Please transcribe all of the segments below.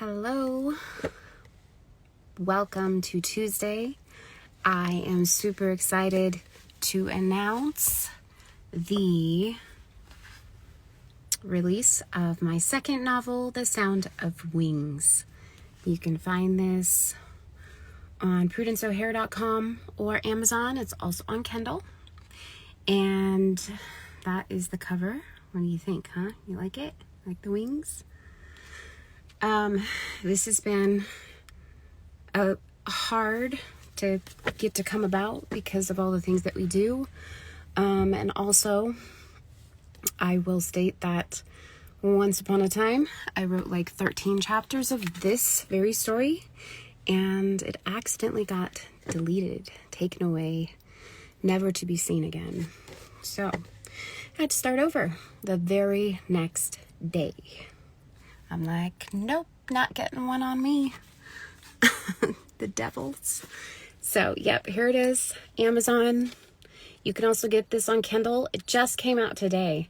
Hello, welcome to Tuesday. I am super excited to announce the release of my second novel, The Sound of Wings. You can find this on prudenceo'hare.com or Amazon. It's also on Kindle. And that is the cover. What do you think, huh? You like it? Like the wings? This has been hard to get to come about because of all the things that we do. And also, I will state that once upon a time, I wrote like 13 chapters of this very story, and it accidentally got deleted, taken away, never to be seen again. So, I had to start over the very next day. I'm like, nope, not getting one on me. The devils. So, yep, here it is. Amazon. You can also get this on Kindle. It just came out today.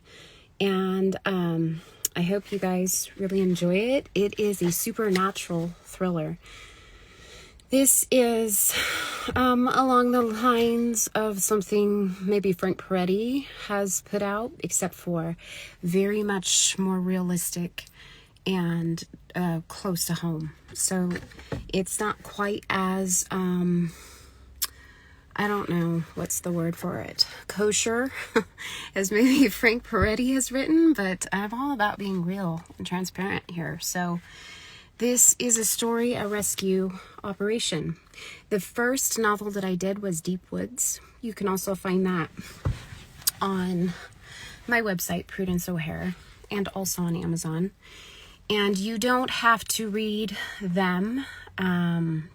And I hope you guys really enjoy it. It is a supernatural thriller. This is along the lines of something maybe Frank Peretti has put out, except for very much more realistic and close to home. So it's not quite as, I don't know what's the word for it, kosher as maybe Frank Peretti has written, but I'm all about being real and transparent here. So this is a story, a rescue operation. The first novel that I did was Deep Woods. You can also find that on my website, Prudence O'Hare, and also on Amazon. And you don't have to read them in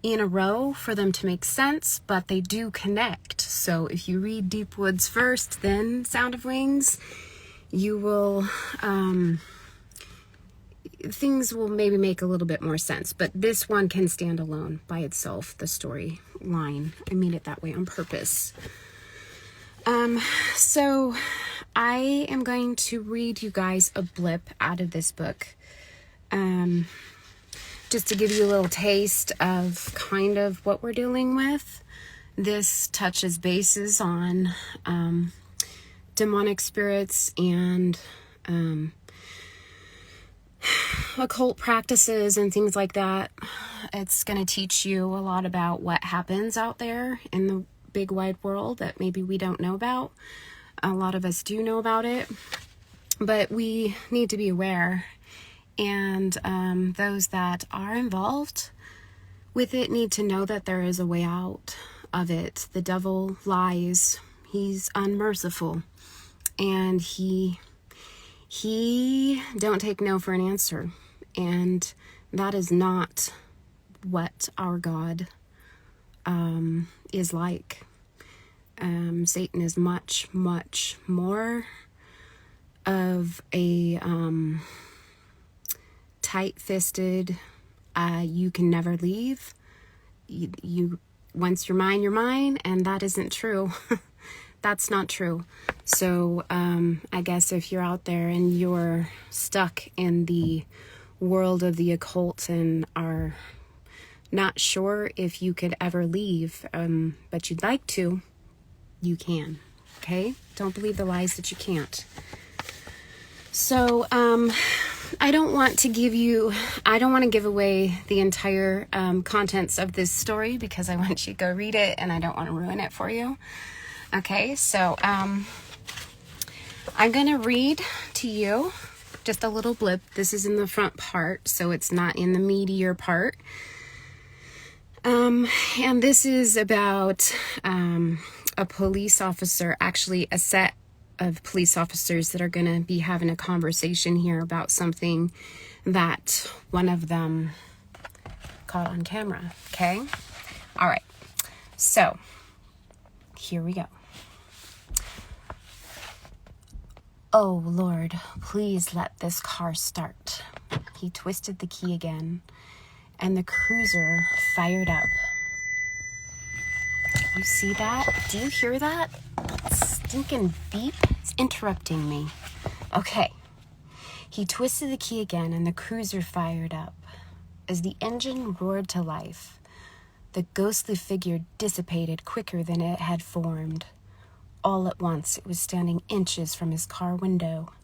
a row for them to make sense, but they do connect. So if you read Deep Woods first, then Sound of Wings, you will, things will maybe make a little bit more sense. But this one can stand alone by itself, the story line. I made it that way on purpose. So I am going to read you guys a blip out of this book, just to give you a little taste of kind of what we're dealing with. This touches bases on demonic spirits and occult practices and things like that. It's going to teach you a lot about what happens out there in the big wide world that maybe we don't know about. A lot of us do know about it, but we need to be aware. And those that are involved with it need to know that there is a way out of it. The devil lies. He's unmerciful. And he don't take no for an answer. And that is not what our God is like. Satan is much, much more of a tight-fisted, you can never leave. You once you're mine, and that isn't true. That's not true. So I guess if you're out there and you're stuck in the world of the occult and are not sure if you could ever leave, but you'd like to, you can. Okay? Don't believe the lies that you can't. So I don't want to give away the entire contents of this story because I want you to go read it and I don't want to ruin it for you. Okay, so I'm going to read to you just a little blip. This is in the front part, so it's not in the meatier part. And this is about a police officer, actually a set of police officers that are going to be having a conversation here about something that one of them caught on camera. Okay? All right. So, here we go. Oh, Lord, please let this car start. He twisted the key again, and the cruiser fired up. You see that? Do you hear that? That stinking beep? It's interrupting me. Okay. He twisted the key again, and the cruiser fired up. As the engine roared to life, the ghostly figure dissipated quicker than it had formed. All at once, it was standing inches from his car window,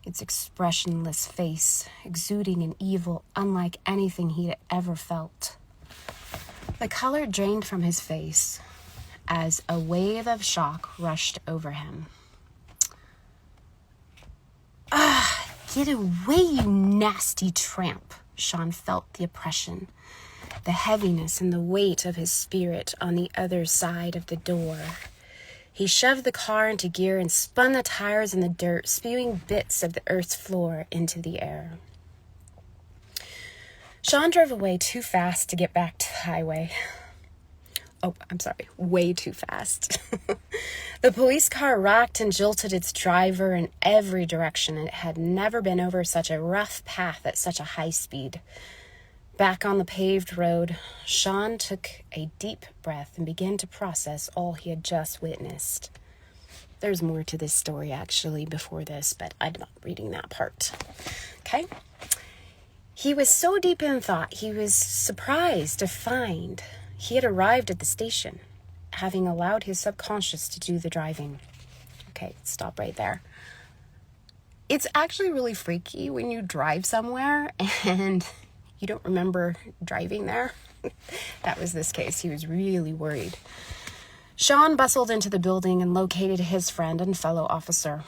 its expressionless face exuding an evil unlike anything he'd ever felt. The color drained from his face as a wave of shock rushed over him. "Ah, get away, you nasty tramp!" Sean felt the oppression, the heaviness and the weight of his spirit on the other side of the door. He shoved the car into gear and spun the tires in the dirt, spewing bits of the earth's floor into the air. Sean drove away too fast to get back to the highway. Oh, I'm sorry, way too fast. The police car rocked and jolted its driver in every direction. It had never been over such a rough path at such a high speed. Back on the paved road, Sean took a deep breath and began to process all he had just witnessed. There's more to this story, actually, before this, but I'm not reading that part. Okay? He was so deep in thought, he was surprised to find he had arrived at the station, having allowed his subconscious to do the driving. Okay, stop right there. It's actually really freaky when you drive somewhere and you don't remember driving there. That was this case. He was really worried. Sean bustled into the building and located his friend and fellow officer.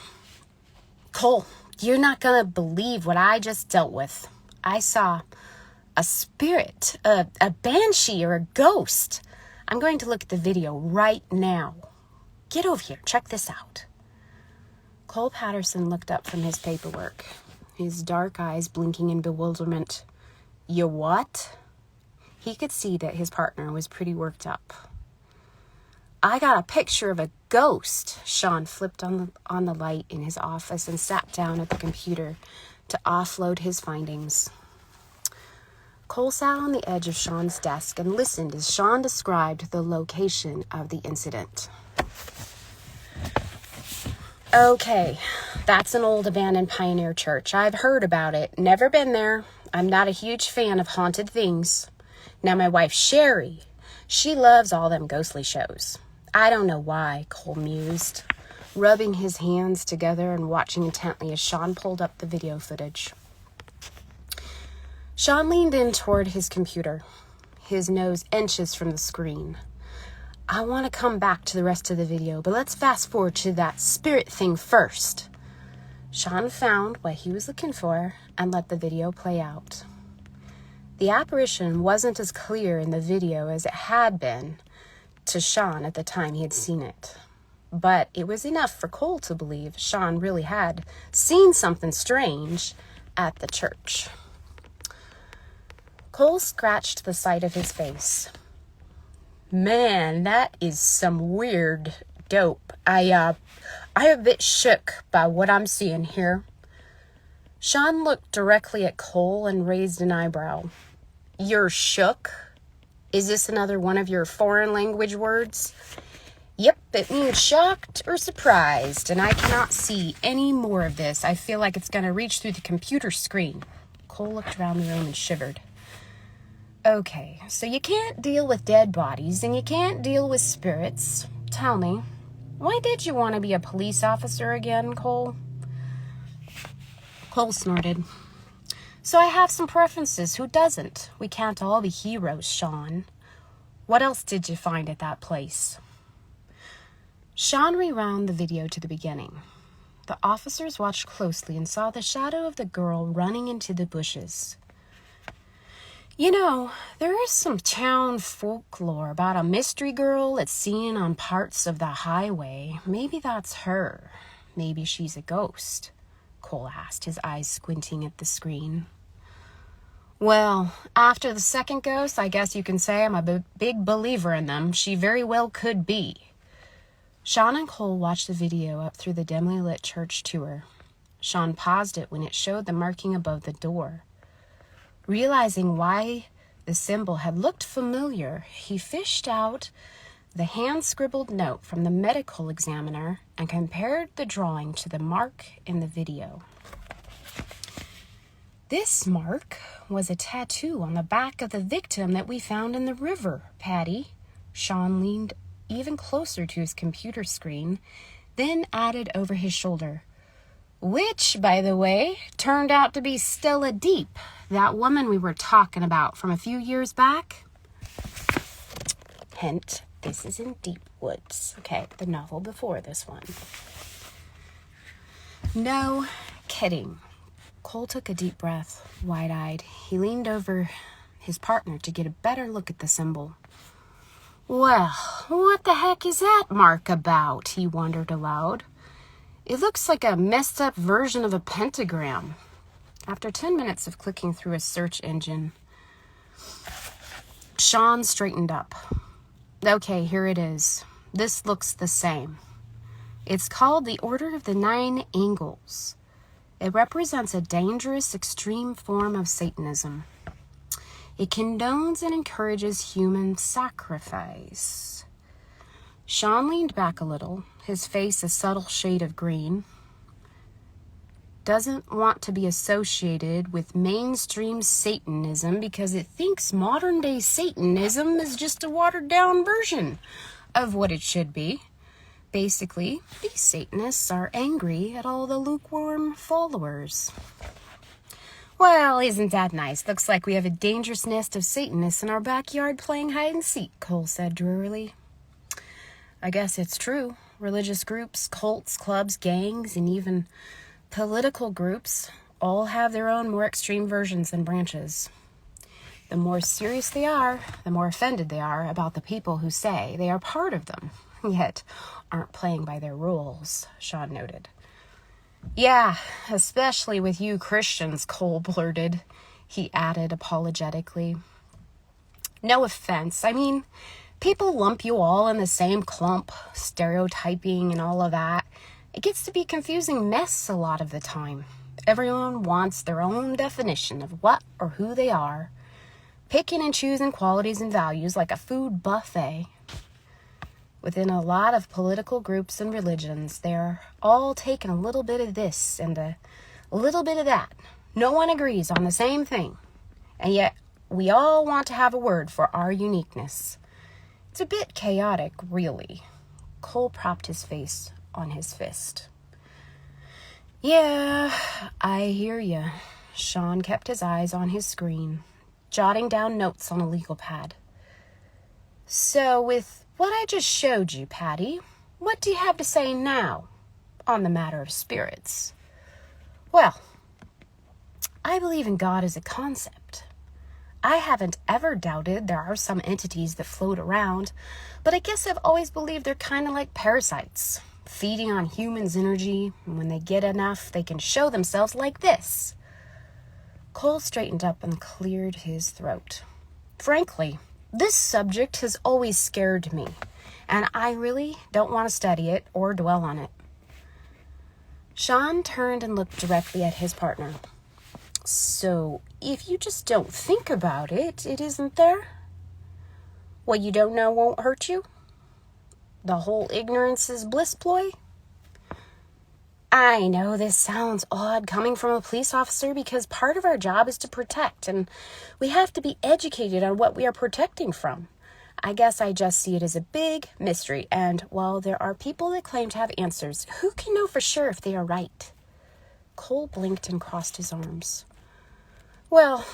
"Cole, you're not going to believe what I just dealt with. I saw a spirit, a banshee or a ghost. I'm going to look at the video right now. Get over here. Check this out." Cole Patterson looked up from his paperwork, his dark eyes blinking in bewilderment. "You what?" He could see that his partner was pretty worked up. "I got a picture of a ghost." Sean flipped on the light in his office and sat down at the computer to offload his findings. Cole sat on the edge of Sean's desk and listened as Sean described the location of the incident. "Okay, that's an old abandoned pioneer church. I've heard about it. Never been there. I'm not a huge fan of haunted things. Now my wife, Sherry, she loves all them ghostly shows. I don't know why," Cole mused, rubbing his hands together and watching intently as Sean pulled up the video footage. Sean leaned in toward his computer, his nose inches from the screen. "I want to come back to the rest of the video, but let's fast forward to that spirit thing first." Sean found what he was looking for and let the video play out. The apparition wasn't as clear in the video as it had been to Sean at the time he had seen it, but it was enough for Cole to believe Sean really had seen something strange at the church. Cole scratched the side of his face. "Man, that is some weird dope. I'm a bit shook by what I'm seeing here." Sean looked directly at Cole and raised an eyebrow. "You're shook? Is this another one of your foreign language words?" "Yep, it means shocked or surprised, and I cannot see any more of this. I feel like it's going to reach through the computer screen." Cole looked around the room and shivered. "Okay, so you can't deal with dead bodies and you can't deal with spirits. Tell me, why did you want to be a police officer again, Cole?" Cole snorted. "So I have some preferences. Who doesn't? We can't all be heroes, Sean. What else did you find at that place?" Sean rewound the video to the beginning. The officers watched closely and saw the shadow of the girl running into the bushes. "You know, there is some town folklore about a mystery girl that's seen on parts of the highway. Maybe that's her. Maybe she's a ghost," Cole asked, his eyes squinting at the screen. "Well, after the second ghost, I guess you can say I'm a big believer in them. She very well could be." Sean and Cole watched the video up through the dimly lit church tour. Sean paused it when it showed the marking above the door. Realizing why the symbol had looked familiar, he fished out the hand-scribbled note from the medical examiner and compared the drawing to the mark in the video. This mark was a tattoo on the back of the victim that we found in the river, Patty. Sean leaned even closer to his computer screen, then added over his shoulder. Which, by the way, turned out to be Stella Deep, that woman we were talking about from a few years back. Hint, this is in Deep Woods. Okay, the novel before this one. No kidding. Cole took a deep breath, wide-eyed. He leaned over his partner to get a better look at the symbol. Well, what the heck is that mark about? He wondered aloud. It looks like a messed up version of a pentagram. After 10 minutes of clicking through a search engine, Sean straightened up. Okay, here it is. This looks the same. It's called the Order of the Nine Angles. It represents a dangerous, extreme form of Satanism. It condones and encourages human sacrifice. Sean leaned back a little, his face a subtle shade of green. Doesn't want to be associated with mainstream Satanism because it thinks modern-day Satanism is just a watered-down version of what it should be. Basically, these Satanists are angry at all the lukewarm followers. Well, isn't that nice? Looks like we have a dangerous nest of Satanists in our backyard playing hide and seek, Cole said drearily. I guess it's true. Religious groups, cults, clubs, gangs, and even political groups all have their own more extreme versions and branches. The more serious they are, the more offended they are about the people who say they are part of them, yet aren't playing by their rules, Sean noted. Yeah, especially with you Christians, Cole blurted. He added apologetically. No offense. I mean, people lump you all in the same clump, stereotyping and all of that. It gets to be a confusing mess a lot of the time. Everyone wants their own definition of what or who they are, picking and choosing qualities and values like a food buffet. Within a lot of political groups and religions, they're all taking a little bit of this and a little bit of that. No one agrees on the same thing, and yet we all want to have a word for our uniqueness. It's a bit chaotic, really. Cole propped his face on his fist. Yeah, I hear ya. Sean kept his eyes on his screen, jotting down notes on a legal pad. So with what I just showed you, Patty, what do you have to say now on the matter of spirits? Well, I believe in God as a concept. I haven't ever doubted there are some entities that float around, but I guess I've always believed they're kind of like parasites, feeding on humans' energy, and when they get enough, they can show themselves like this. Cole straightened up and cleared his throat. Frankly, this subject has always scared me, and I really don't want to study it or dwell on it. Sean turned and looked directly at his partner. So, if you just don't think about it, it isn't there? What you don't know won't hurt you? The whole ignorance is bliss ploy? I know this sounds odd coming from a police officer because part of our job is to protect, and we have to be educated on what we are protecting from. I guess I just see it as a big mystery, and while there are people that claim to have answers, who can know for sure if they are right? Cole blinked and crossed his arms. Well,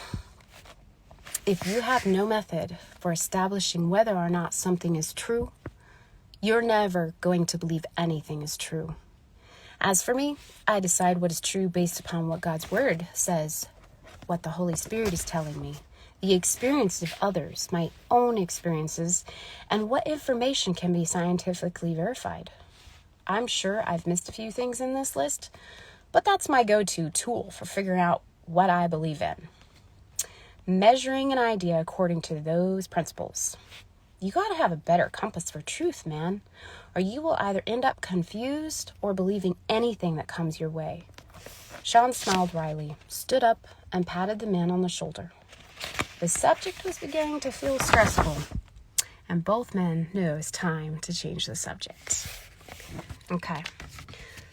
if you have no method for establishing whether or not something is true, you're never going to believe anything is true. As for me, I decide what is true based upon what God's Word says, what the Holy Spirit is telling me, the experience of others, my own experiences, and what information can be scientifically verified. I'm sure I've missed a few things in this list, but that's my go-to tool for figuring out what I believe in. Measuring an idea according to those principles. You gotta have a better compass for truth, man, or you will either end up confused or believing anything that comes your way. Sean smiled wryly, stood up, and patted the man on the shoulder. The subject was beginning to feel stressful, and both men knew it was time to change the subject. Okay,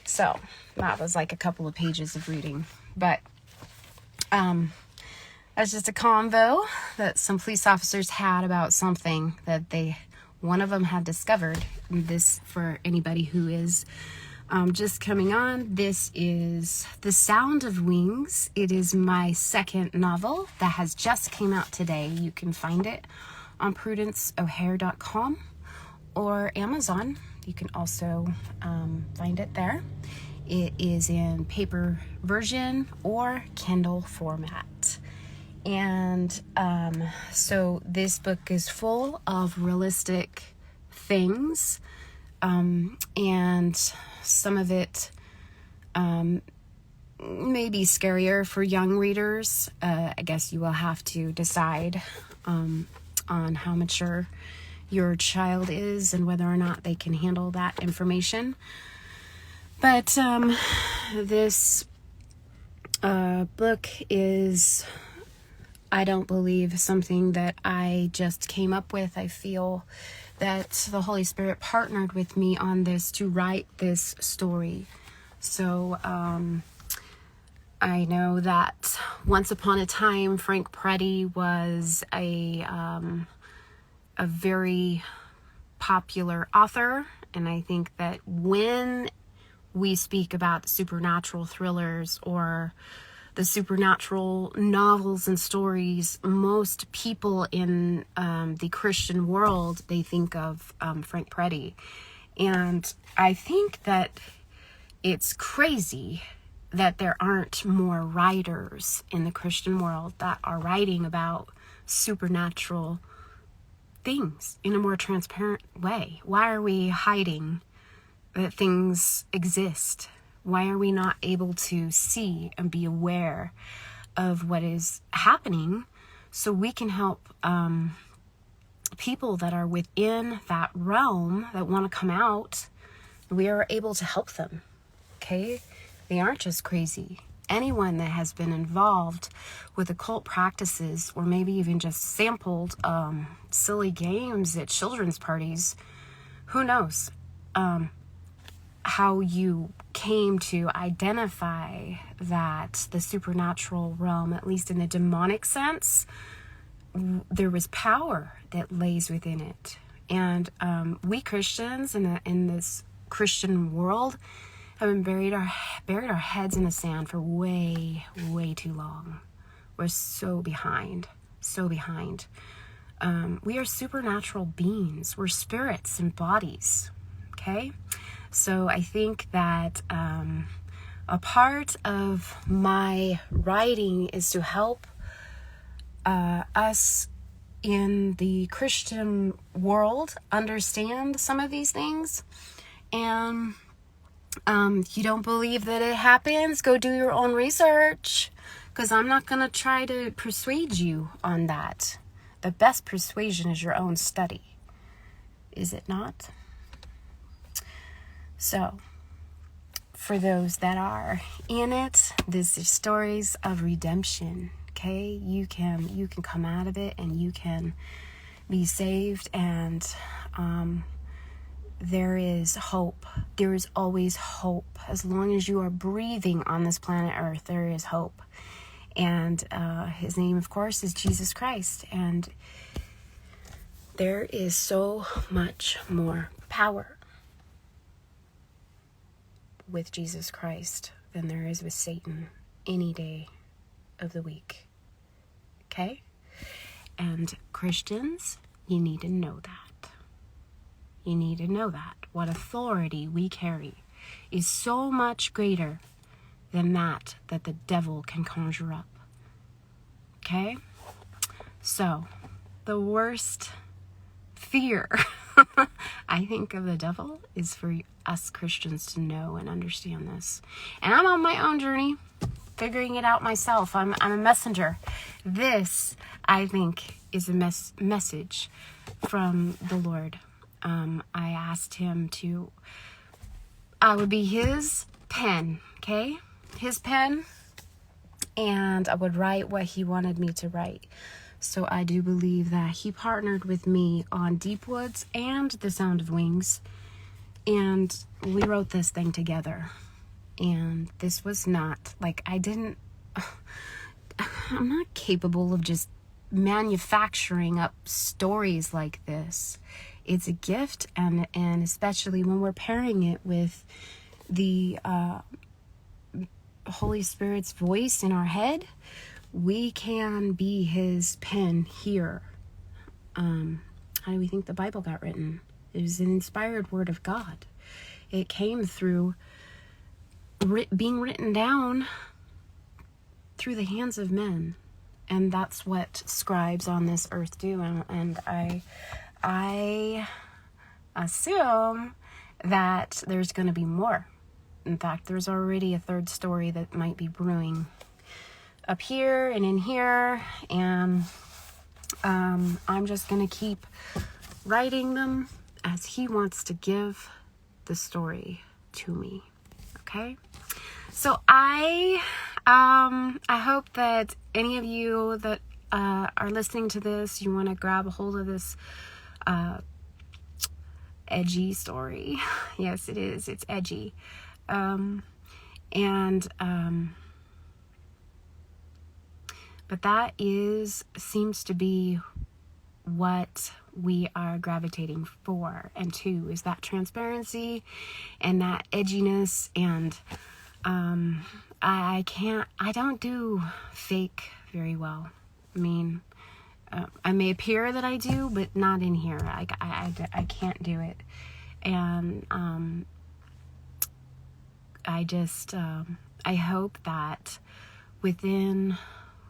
so that was like a couple of pages of reading, but That's just a convo that some police officers had about something that one of them had discovered. And this, for anybody who is just coming on, this is The Sound of Wings. It is my second novel that has just came out today. You can find it on prudenceo'hare.com or Amazon. You can also find it there. It is in paper version or Kindle format. And so this book is full of realistic things, and some of it may be scarier for young readers. I guess you will have to decide on how mature your child is and whether or not they can handle that information. But this book is, I don't believe, something that I just came up with. I feel that the Holy Spirit partnered with me on this to write this story. So I know that once upon a time, Frank Preddy was a very popular author. And I think that when we speak about supernatural thrillers or the supernatural novels and stories, most people in the Christian world, they think of Frank Preddy. And I think that it's crazy that there aren't more writers in the Christian world that are writing about supernatural things in a more transparent way. Why are we hiding that things exist? Why are we not able to see and be aware of what is happening so we can help people that are within that realm that want to come out? We are able to help them, okay? They aren't just crazy. Anyone that has been involved with occult practices or maybe even just sampled silly games at children's parties, who knows how you came to identify that the supernatural realm, at least in the demonic sense, there was power that lays within it. And we Christians in this Christian world have been buried our heads in the sand for way too long. We're so behind. We are supernatural beings. We're spirits and bodies. Okay? So I think that a part of my writing is to help us in the Christian world understand some of these things. And you don't believe that it happens, go do your own research, because I'm not going to try to persuade you on that. The best persuasion is your own study. Is it not? So, for those that are in it, this is stories of redemption. Okay, you can come out of it and you can be saved, and there is hope. There is always hope. As long as you are breathing on this planet Earth, there is hope. And his name, of course, is Jesus Christ. And there is so much more power with Jesus Christ than there is with Satan any day of the week. Okay? And Christians, you need to know that. You need to know that. What authority we carry is so much greater than that the devil can conjure up. Okay? So, the worst fear I think of the devil is for us Christians to know and understand this. And I'm on my own journey, figuring it out myself. I'm a messenger. This, I think, is a message from the Lord. I asked him I would be his pen, okay? His pen, and I would write what he wanted me to write. So I do believe that he partnered with me on Deep Woods and The Sound of Wings, and we wrote this thing together. And this was not, I'm not capable of just manufacturing up stories like this. It's a gift, and especially when we're pairing it with the Holy Spirit's voice in our head, we can be his pen here. How do we think the Bible got written? It was an inspired word of God. It came through being written down through the hands of men. And that's what scribes on this earth do. And I assume that there's going to be more. In fact, there's already a third story that might be brewing up here and in here. And I'm just going to keep writing them as he wants to give the story to me. Okay? So I hope that any of you that are listening to this, you want to grab a hold of this edgy story. Yes, it is. It's edgy. But that seems to be what we are gravitating for and to, is that transparency and that edginess. And I don't do fake very well. I mean, I may appear that I do, but not in here. I can't do it. And I hope that within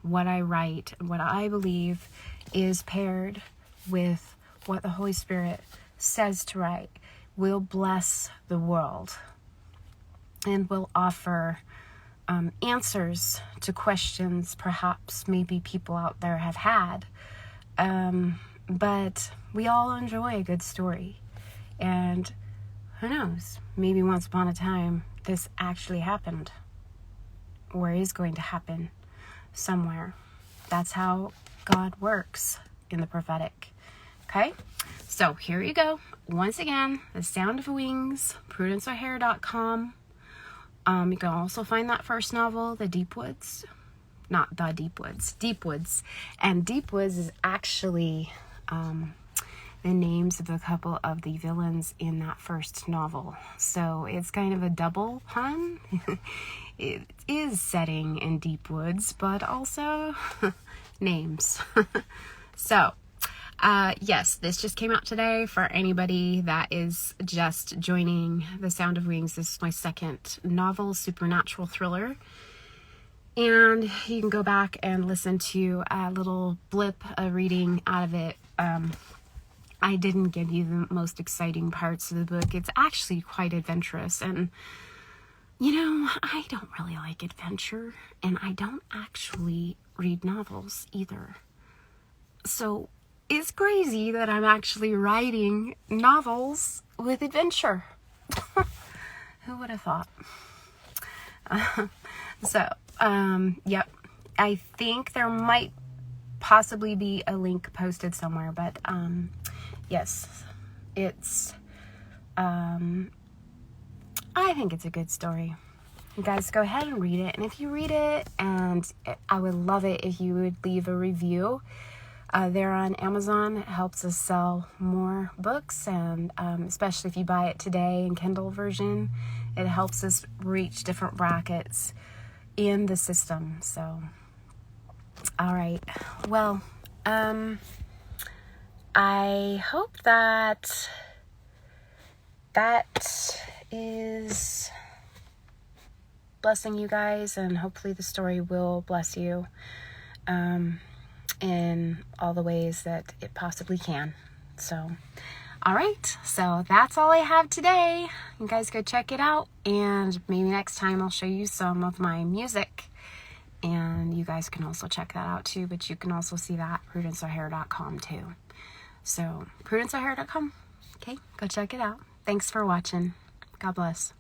what I write, what I believe is paired with what the Holy Spirit says to write, will bless the world and will offer answers to questions perhaps maybe people out there have had. But we all enjoy a good story. And who knows, maybe once upon a time this actually happened, or is going to happen somewhere. That's how God works in the prophetic. Okay? So here you go. Once again, The Sound of Wings, PrudenceO'Hare.com. You can also find that first novel, The Deep Woods. Not The Deep Woods, Deep Woods. And Deep Woods is actually the names of a couple of the villains in that first novel. So it's kind of a double pun. It is setting in Deep Woods, but also names. So, yes, this just came out today for anybody that is just joining The Sound of Wings. This is my second novel, supernatural thriller. And you can go back and listen to a little blip, a reading out of it. I didn't give you the most exciting parts of the book. It's actually quite adventurous. And, you know, I don't really like adventure. And I don't actually read novels either. So it's crazy that I'm actually writing novels with adventure. Who would have thought? Yep. I think there might possibly be a link posted somewhere, but yes, it's I think it's a good story. You guys go ahead and read it, and if you read it, and I would love it if you would leave a review there on Amazon. It helps us sell more books, and especially if you buy it today in Kindle version, it helps us reach different brackets in the system. So, all right. Well, I hope that is blessing you guys, and hopefully the story will bless you in all the ways that it possibly can. So, all right. So that's all I have today. You guys go check it out, and maybe next time I'll show you some of my music. And you guys can also check that out too, but you can also see that at PrudenceO'Hare.com too. So, PrudenceO'Hare.com. Okay, go check it out. Thanks for watching. God bless.